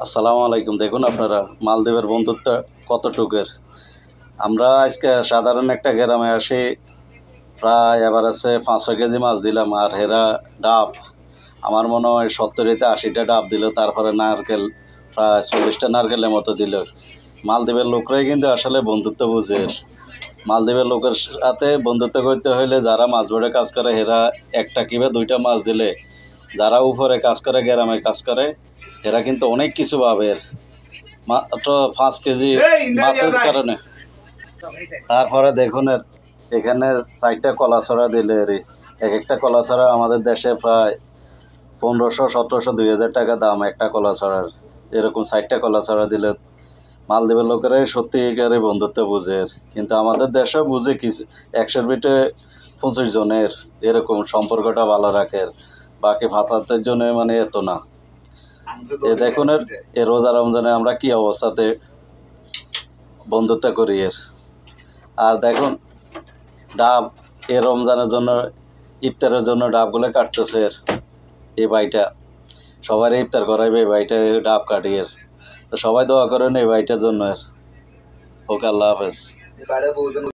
আসসালামু আলাইকুম। দেখুন আপনারা মালদ্বীপের বন্ধুত্ব কতটুকের। আমরা আজকে সাধারণ একটা গ্রামে আসি, প্রায় এবার আছে 500 কেজি মাছ দিলাম, আর হেরা ডাব আমার মনে হয় 70-80টা ডাব দিল, তারপরে নারকেল প্রায় 40টা নারকেলের মতো দিল। মালদ্বীপের লোকরাই কিন্তু আসলে বন্ধুত্ব বুঝে। মালদ্বীপের লোকের সাথে বন্ধুত্ব করতে হইলে যারা মাছ ধরে কাজ করে এরা একটা কিংবা দুইটা মাছ দিলে, যারা উপরে কাজ করে গ্রামে কাজ করে এরা কিন্তু অনেক কিছু পাবে, মাত্র 5 কেজি মাছের কারণে। তারপরে দেখুন এখানে 4টা কলাছড়া দিলে এক একটা কলাছড়া আমাদের দেশে প্রায় 1500, 1700, 2000 টাকা দাম একটা কলাছড়ার। এরকম 4টা কলাছড়া দিলে মালদ্বীপের লোকেরাই সত্যিকারে বন্ধুত্ব বুঝে, কিন্তু আমাদের দেশেও বুঝে কিছু 100-র ভিতরে 25 জনের এরকম সম্পর্কটা ভালো রাখে, বাকি ভাতাতের জন্য মানে এত না। এ দেখুন এ রোজা রমজানে আমরা কি অবস্থাতে বন্ধুত্ব করি আর দেখুন ডাব এ রমজানের জন্য ইফতারের জন্য ডাবগুলো কাটতেছে এই ভাইটা, সবাই ইফতার করাইবে এই ভাইটা ডাব কাটিয়ে। তো সবাই দোয়া করেন এই ভাইটার জন্য। ওকে, আল্লাহ হাফেজ।